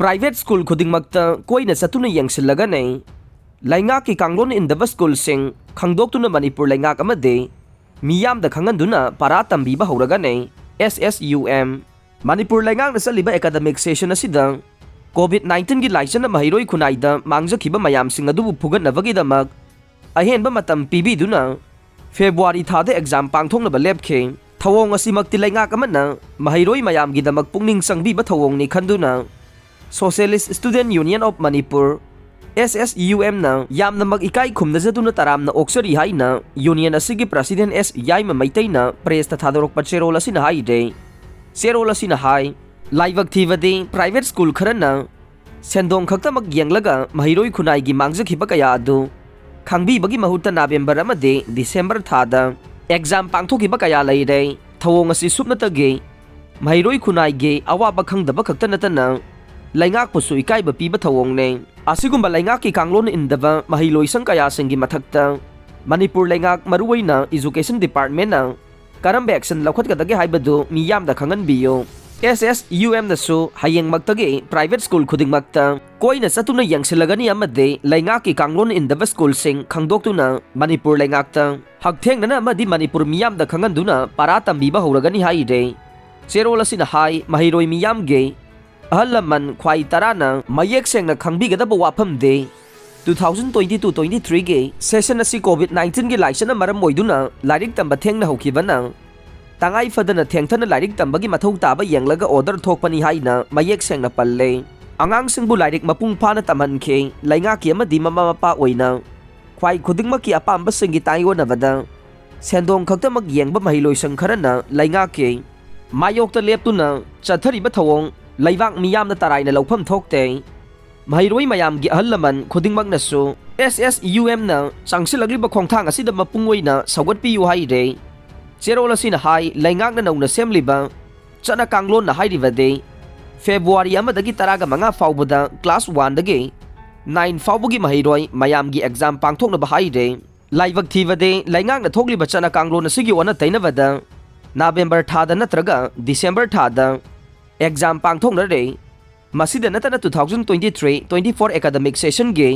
Private school Khudingmakta koina Chattuna Yengsillagani Laingaki Kanglon in the school sing Khangdoktuna Manipur Laingak amade Miyam the Kanganduna Paratam Biba Horagane SSUM Manipur Laingang na saliba academic session asida COVID-19 gi laison na mahiroi kunaida mangjakiba mayam sing adu phugat nabagi damag ahenba matam pibi duna February thada exam pangthong na lepke thawong asimakti laingak amana mahiroi mayam gi damag pungning sangbi ba thawong ni khanduna Socialist Student Union of Manipur SSUM na yam na mag-ikay khumna jaduna taram na oksari hay na union asigi President S. Yayma Maitay na presta thadorok patserola sinahay day Serola sinahay live activity private school kharana sendong khakta magyanglaga mahiroi khunai gi mangjakhiba kaya adu khangbi bagi mahuta November amade December thada exam pangthokiba kaya leire thawong asi supnatagi mahiroi khunai ge awaba khangdaba khakta natana Laingak pusu ikai ba piba thawong ne asigumba laingak ki kanglon indaba mahiloi sang kaya singi mathakta Manipur laingak maruwai na education department na karam action lakhot kadage haibadu miyam da khangan biyo SSUM na su hayeng magtage private school Khudingmakta koina Chattuna Yengsillagani amade laingak ki kanglon indaba school sing khangdoktuna Manipur laingakta hagtheng na amadi Manipur miyam da khangan duna paratam biba horagani haide serola sina hai mahiroi miyam ge ahalaman khwai tarana mayek sengna khangbigadaba wafam de 2022-23 ge session asi COVID-19 ge laisana maram moiduna lairik tamba thengna hokibana tangai fadana thengthana lairik tambagi mathau taba yenglaga order thokpani haina mayek sengna palle angang singbu lairik mapung phana tamanke lainga ki amadi mama mapa oina khwai khudingmakki apamba singi tayo nabada sendong khakta mag yengba mahiloi sangkharana lainga ke mayokta leptuna chathariba thawong Laibak miyam na taray na laupam thokte mahiroi mayam gi ahalaman Khudingmak na su SSUM na sangsilagliba khongthang asida mapungoi na sagat piyu haide serola sina hai laingak na nauna semliba chana kanglon na hairiba de February amadagi taraga mga fawbada class 1 dagi 9 fawbugi mahiroi mayam gi exam pangthok na bahaide laibak thiba de laingak na thokliba chana kanglon na sigi wana tainabada November thada natraga December thada exam pangthok na re masida natana 2023-24 academic session ge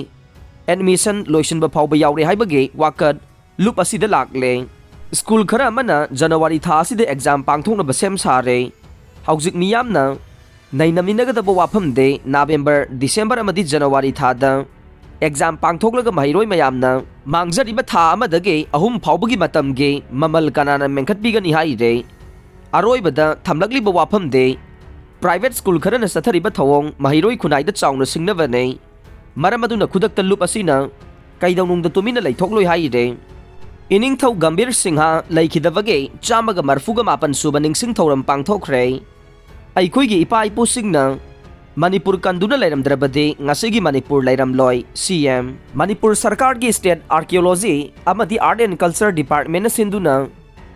admission loisin ba phawba yaure haibage wakat loop asida lakle school khara mana January tha asida exam pangthok na ba sem sare haujik miyam na nainaminaga da wafam de November December amadi January thada exam pangthok laga mahiroi mayam na mangjari ba tha amadage ahum phawbagi matam ge mamal kanana mengkhat bigani haire aroi bada thamlagli ba wafam de Private school kharana sathariba thawong mahiroi khunai da chawna singnabane maramaduna khudakta loop asina kaidawnungda tumina leithokloi haire ining thau Gambir Singha laikhidabage chamaga marfuga mapan suba ningsing thoram pangthokre aikhoigi ipa ipu singna Manipur kanduna leiramdrabade ngasigi Manipur leiramloi CM Manipur Sarkar gi State Archaeology amadi Art and Culture Department na sinduna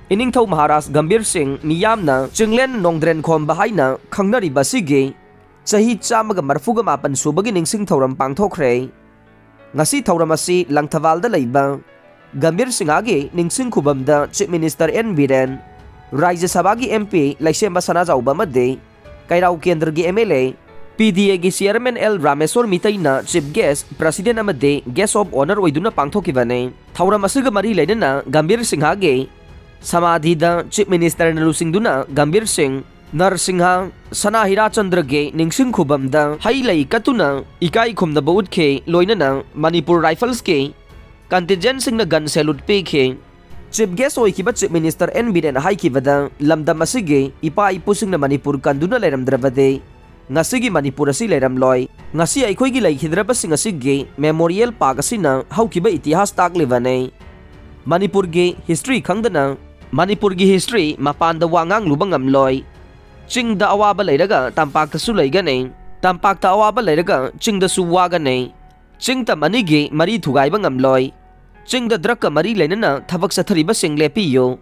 Iningthau Maharaj Gambir Singh miyamna Chinglen Nongdren khom bahaina khangnari basige chahi chamaga marfuga mapan subagi ningsing thoram pangthokre ngasi thoram asi langthawalda leiba Gambir Singh age ningsing khubamda Chief Minister N Biren Rajya Sabha gi MP Laisemba Sanajauba made Kairau Kendra gi MLA PDA gi Chairman L Rameswar Mitaina Chief Guest President amade Guest of Honor oiduna pangthokibane thoram asiga mari leinana Gambir Singh age Samadhi da Chief Minister na lusingduna Gambir Singh Narsingha Sanahira Chandra ge ningsing khubam da hailai katuna ikai khumna baut khe loinana Manipur Rifles ke contingent sing na gun salute pe khe Chief Guest oi kiba Chief Minister N Biren hai kibada lamdam asige ipa ipusing na Manipur kanduna leiramdrabade ngasigi Manipur asi leiramloi ngasi aikhoi gi laikhidraba sing asige memorial park asina haukiba itihas taklebane Manipur ge history khangdana Manipur gi history mapanda wangang lubangam loi chingda awaba leiraga tampakta su leigane tampakta awaba leiraga chingda su wagane chingta manigi mari thugai bangam loi chingda drakka mari leinana thabak sathariba sing lepiyo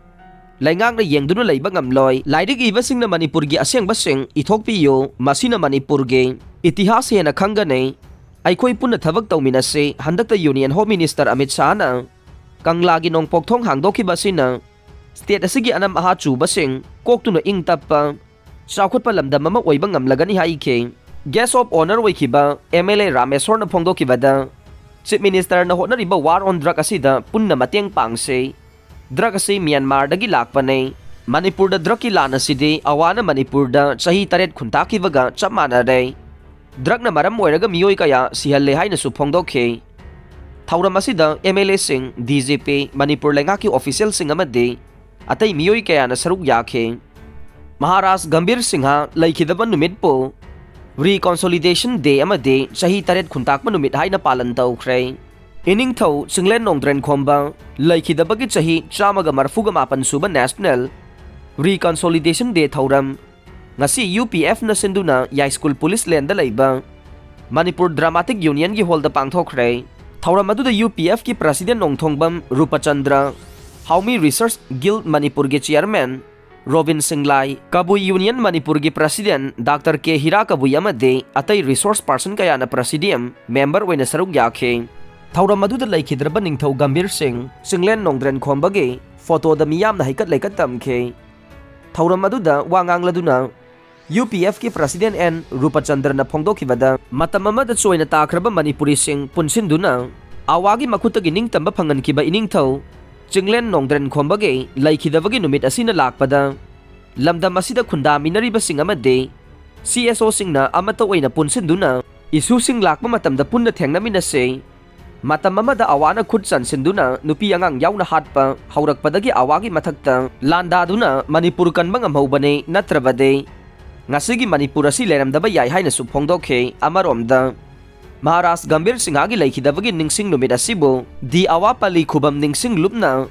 laingang na yengduna leiba ngam loi lairik iba singna Manipur gi aseng basing ithokpiyo masina Manipur ge itihas hena khangane aikhoi punna thabak tawminase handakta Union Home Minister Amit Shah na Kanglagi nong pokthong hangdoki basina state asigi anam aha chu basing koktuna ing tappa chawkhut pa lamdam ama oiba ngamlagani haike Guest of honor oikiba MLA Rameswarna phongdokibada Chief Minister na honariba war on drug asida punna mateng pangse drug asi Myanmar dagi lakpanay Manipur da drug ki lana sidi awana Manipur da sahi taret khuntakibaga chap manare drug na maram oiraga miyoi kaya sihalle haina su phongdokhe thauram asida MLA sing DGP Manipur lengaki official sing amade atay miyoi kaya na saruk yakhe Maharaj Gambir Singha laikidaba numit po Reconsolidation Day amade sahi taret khuntakma numit haina palan tawkhre ining thau singlen nongdren khomba laikidabagi sahi chamaga marfuga mapan suba National Reconsolidation Day thauram ngasi UPF na sinduna Yai School Police Land da laiba Manipur Dramatic Union gi hall da pangthokre thauram adu da UPF ki President Nongthongbam Rupachandra Haumi Research Guild Manipur gi Chairman Robin Singlai, Kabui Union Manipur ki President Dr. K. Hira Kabui amade atay resource person kaya na Presidium member wena sarug yakhe. Thauram maduda laikhidraba ningthau Gambir Singh Singlen Nongdren khombage photo da miyam na haikat laikat tamkhe. Thauram maduda wangang laduna UPF ki President N. Rupachandra na phongdokhibada matam amada choina takraba Manipuri Singh punsinduna awagi makhutagi ningtamba phangankiba iningthau Chinglen Nongdren khombage laikhidabagi numit asina lakpada lamdam asida khundaminariba sing amade CSO singna amata oina punsinduna isu sing lakma matamda punna thengnaminase matam amada awana khut chansinduna nupi angang yauna hatpa haurakpadagi awagi mathakta landaduna Manipur kanbang amhaubane natrabade ngasigi Manipur asi leramdaba yai haina su phongdokhe amaromda Maharaj Gambir Singhagi laikhidabagi ningsing numit asibo di awapali khubam ningsing lupna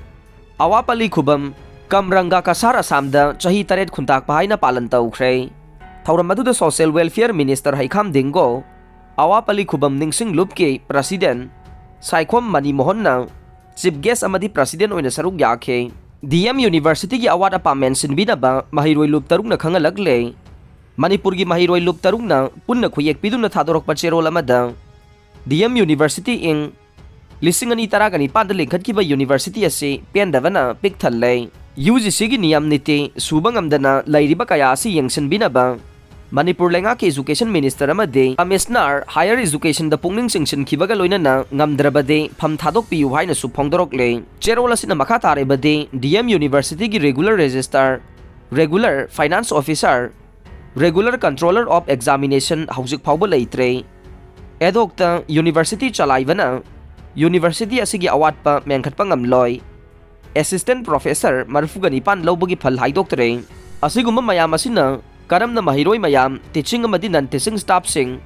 awapali khubam kamranga kasara samda chahi taret khuntak pahaina palan tawkhre thauram aduda Social Welfare Minister Haikham Dinggo awapali khubam ningsing lupke President Saikhom Mani Mohonna Chief Guest amadi President oina saruk yakhe DM University gi award appointment sinbinaba mahiroi lup taruk na khangalagle Manipur gi mahiroi lup taruk na punna khuyek piduna thadorok pachero lamada DM University in lisingani taragani pada lengkhat kiba University ase pendavana pikthalle UGC gi niyam niti subang amdana lairiba kaya asi yengsin binaba Manipur lenga ke Education Minister amade Amisnar Higher Education da pungning singsin kibaga loinana ngamdrabade pham thadok piu haina su phongdorokle cherola sina makha tare bade DM University gi regular registrar regular finance officer Regular Controller of Examination haujik phauba leitre edokta University chalaibana University asigi award pa mengkhatpa ngamloi Assistant Professor marfugani pan lobagi phal haidoktre asiguma mayam asina karamna mahiroi mayam teaching amadi non teaching staff sing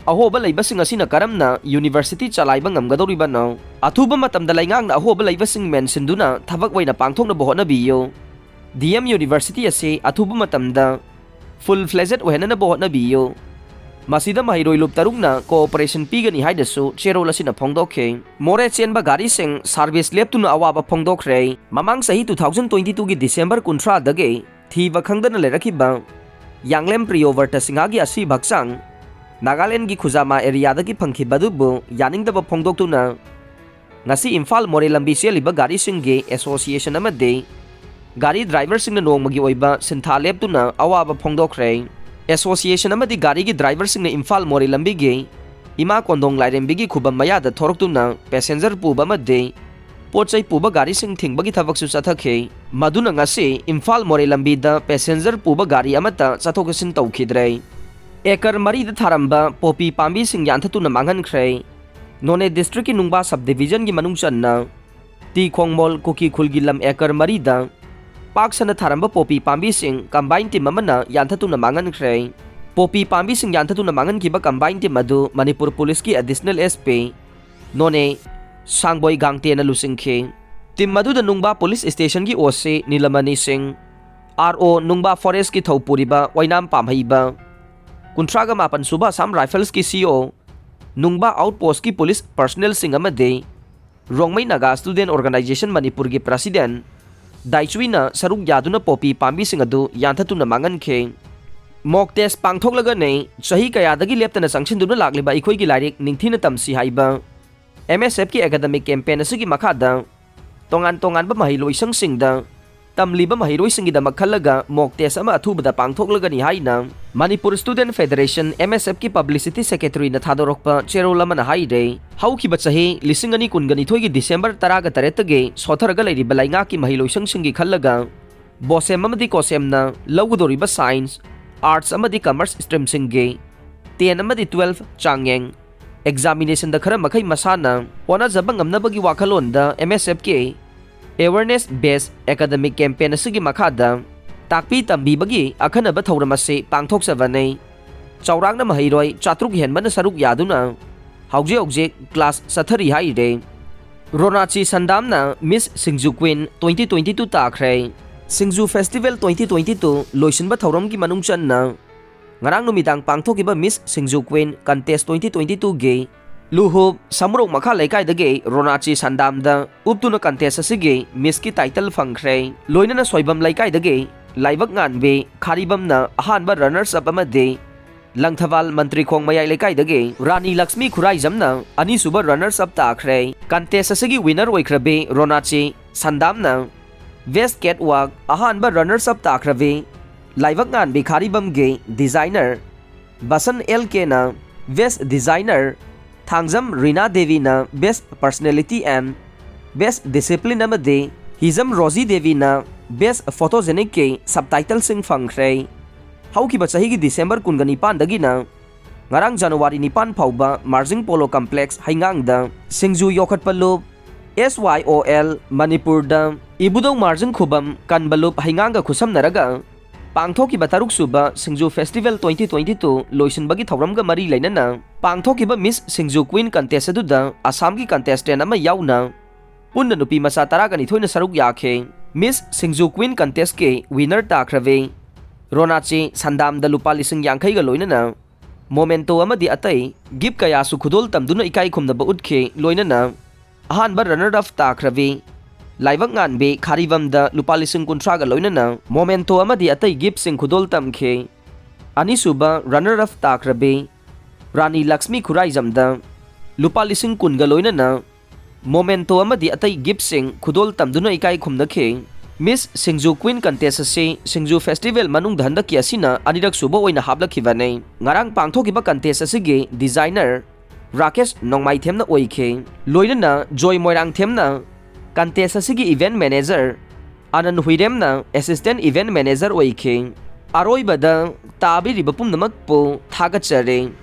ahoba leibasing asina karamna University chalaiba ngamgadoriba no athuba matamda laingang na ahoba leibasing mensinduna thabak waina pangthokna bohona biyo DM University ase athuba matamda full-fledged ohena na bohot na biyo. Masida mahiroi lup taruk na cooperation pigani haidasu cherola sina phongdokhe. More chenba gari sing service lab tu na awaba phongdokre. Mamang sahi 2022 gi December 13 dage thiba khangdana lerakiba Yanglem Priyovarta Singhagi asi baksang Nagaland gi Khuzama area dagi phangkhibadubu yaningdaba phongdoktu na ngasi Imphal More lambi seliba gari singge association amade Gari driver sing na nongmagi oiba sintha leptuna awaba phongdokre association amadi gari gi driver sing na Imphal More lambi ge ima kondong lairembi gi khubam maya da thoroktuna passenger puba madde pochai puba gari sing thingbagi thabak su chathakhe maduna ngase Imphal More lambi da passenger puba gari amata chathokasin tawkhidre ekar mari da tharamba popi pambi sing yanthatuna mangan khre None district ki nungba subdivision gi manung channa ti khongmol koki khulgi lam ekar mari da Paksana tharamba popi pambi sing combine team amana yanthatuna mangan khre popi pambi sing yanthatuna mangan kiba combine team adu Manipur Police ki additional SP none sangboy gangte na lusingkhe team madu da nungba police station ki OC Nilamani Singh RO nungba forest ki thopuriba wainam pamhaiba kuntraga mapan suba Assam Rifles ki CO nungba outpost ki police personnel sing amade Rongmai Naga Student Organization Manipur ki President Daichuina saruk yaduna popi pambi sing adu yanthatuna mangan khe mock test pangthoklaga nei chahi kayadagi leptana sangchinduna lakliba ikhoi gi lairik ningthina tamsi haiba MSF ki academic campaign asigi makhada tongan ba mahiloi sangsingda tamliba mahiroi-singidamag khalaga mock test ama athubada pangthoklagani haina Manipur Student Federation MSF ki Publicity Secretary na thadorokpa cherol amana haire haukiba chahi 2022 gi December 18 ge sotharaga leiriba lainga ki mahiloisangsingi khalaga bosem amadi kosem na lawgudoriba science arts amadi commerce stream singe 10 amadi 12 changyeng examination da khara makai masana ona jabang amnabagi wakhalon da MSF ke awareness based academic campaign asigi makhada takpi tambibagi akhanaba thauramase pangthoksabanei chaurangna mahiroi chatruk henbana saruk yaduna hauje class sathari haire Ronachi Sandamna Miss Singju Queen 2022 takhre Singju Festival 2022 loisinba thauramgi manungchanna ngarang numidang pangthokiba Miss Singju Queen contest 2022 ge Luhub samurok makha laikai dage Ronachi Sandamda uptuna contest asige Miss ki title phangkhre loinana soibam laikai dage laibak nganbe kharibamna ahanba runners up amade Langthawal Mantri Khong Mayai laikai dage Rani Lakshmi Khuraijamna ani suba runners up takhre contest asige winner oikhrabe Ronachi Sandamna West Catwalk ahanba runners up takhrabe laibak nganbe kharibam ge designer Basan LK na Best Designer Thangjam Rina Devi na Best Personality and Best Discipline amade Hizam Rosie Devi na Best Photogenic ke subtitle sing phangkhre haukiba chahi gi December 19 dagi na ngarang January 9 phauba Marjing Polo Complex haingang da Singju Yokhatpalup SYOL Manipur da Ibudong Marjing Khubam Kanbalup haingang ga khusamnaraga pangthokiba taruk suba Singju Festival 2022 loisinbagi thauramga mari lainana pangthokiba Miss Singju Queen contest aduda Assam gi contestant ama yauna punna nupi masa taraga ni thoina saruk yakhe Miss Singju Queen contest ke winner takrave Ronachi Sandam da lupa lising yangkhai ga loinana momento amadi atai gift kaya su khudol tamduna ikai khumna ba utkhe loinana ahanba runner up takrave laibak nganbe kharibam da lupa lising kuntra ga loinana momento amadi atai gift sing khudol tamkhe ani suba runner up takrabe Rani Lakshmi Khuraijam da lupa lising kun ga loinana momento amadi atai gift sing khudol tamduna ikai khumnakhe Miss Singju Queen contest ase Singju Festival manung dhanda ki asina anirak suba oina hablakhibanei ngarang pangthokiba contest asige designer Rakesh Nongmai themna oikhe loinana Joy Moirang themna contest asigi event manager Anand Huiremna assistant event manager oikhe aroibada tabi ribapum namak po thagachare